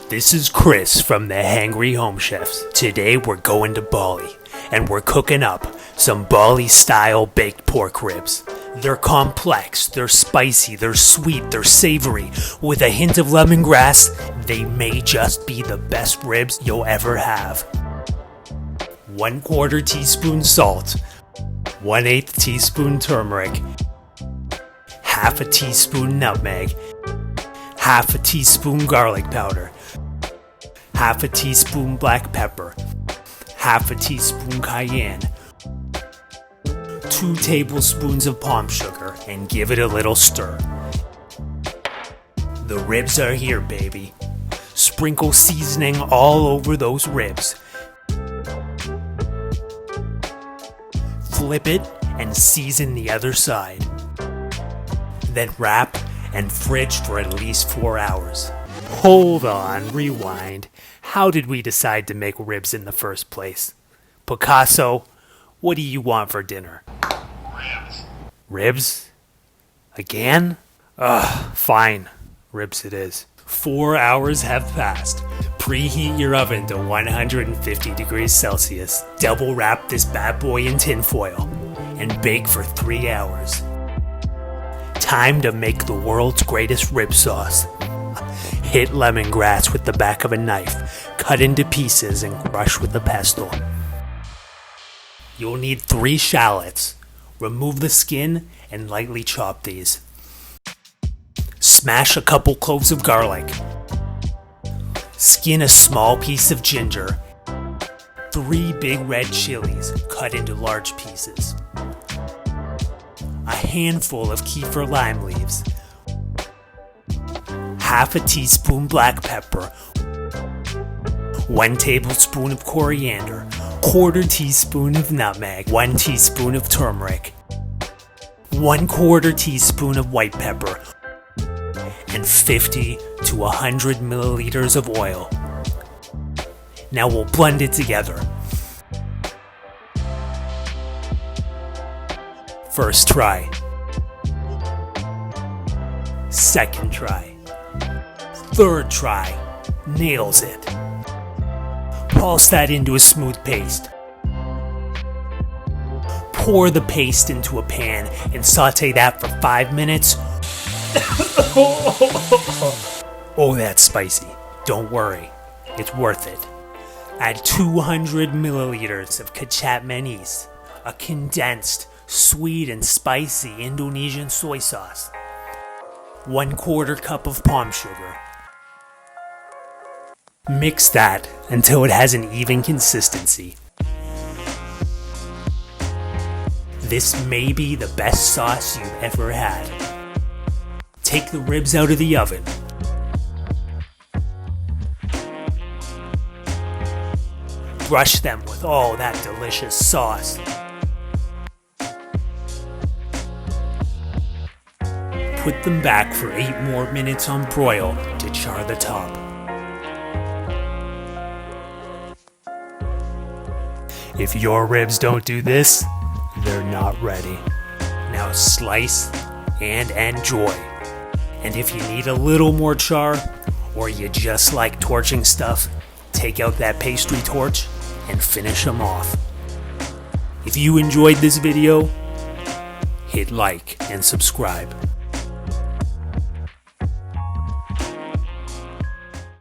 This is Chris from the Hangry Home Chefs. Today we're going to Bali, and we're cooking up some Bali-style baked pork ribs. They're complex, they're spicy, they're sweet, they're savory. With a hint of lemongrass, they may just be the best ribs you'll ever have. 1/4 teaspoon salt, 1/8 teaspoon turmeric, 1/2 teaspoon nutmeg, 1/2 teaspoon garlic powder, 1/2 teaspoon black pepper, 1/2 teaspoon cayenne, 2 tablespoons of palm sugar, and give it a little stir. The ribs are here, baby. Sprinkle seasoning all over those ribs. Flip it and season the other side. Then wrap and fridge for at least 4 hours. Hold on, rewind. How did we decide to make ribs in the first place? Picasso, what do you want for dinner? Ribs. Ribs? Again? Fine. Ribs it is. 4 hours have passed. Preheat your oven to 150 degrees Celsius. Double wrap this bad boy in tin foil and bake for 3 hours. Time to make the world's greatest rib sauce. Hit lemongrass with the back of a knife, cut into pieces and crush with a pestle. You'll need 3 shallots. Remove the skin and lightly chop these. Smash a couple cloves of garlic. Skin a small piece of ginger. 3 big red chilies cut into large pieces. A handful of kaffir lime leaves. 1/2 teaspoon black pepper. 1 tablespoon of coriander. 1/4 teaspoon of nutmeg. 1 teaspoon of turmeric. 1/4 teaspoon of white pepper. And 50 to 100 milliliters of oil. Now we'll blend it together. First try. Second try. Third try. Nails it. Pulse that into a smooth paste. Pour the paste into a pan and saute that for 5 minutes. Oh, that's spicy. Don't worry, it's worth it. Add 200 milliliters of kecap manis, a condensed, sweet and spicy Indonesian soy sauce. 1/4 cup of palm sugar. Mix that until it has an even consistency. This may be the best sauce you've ever had. Take the ribs out of the oven. Brush them with all that delicious sauce. Put them back for 8 more minutes on broil to char the top. If your ribs don't do this, they're not ready. Now slice and enjoy. And if you need a little more char, or you just like torching stuff, take out that pastry torch and finish them off. If you enjoyed this video, hit like and subscribe.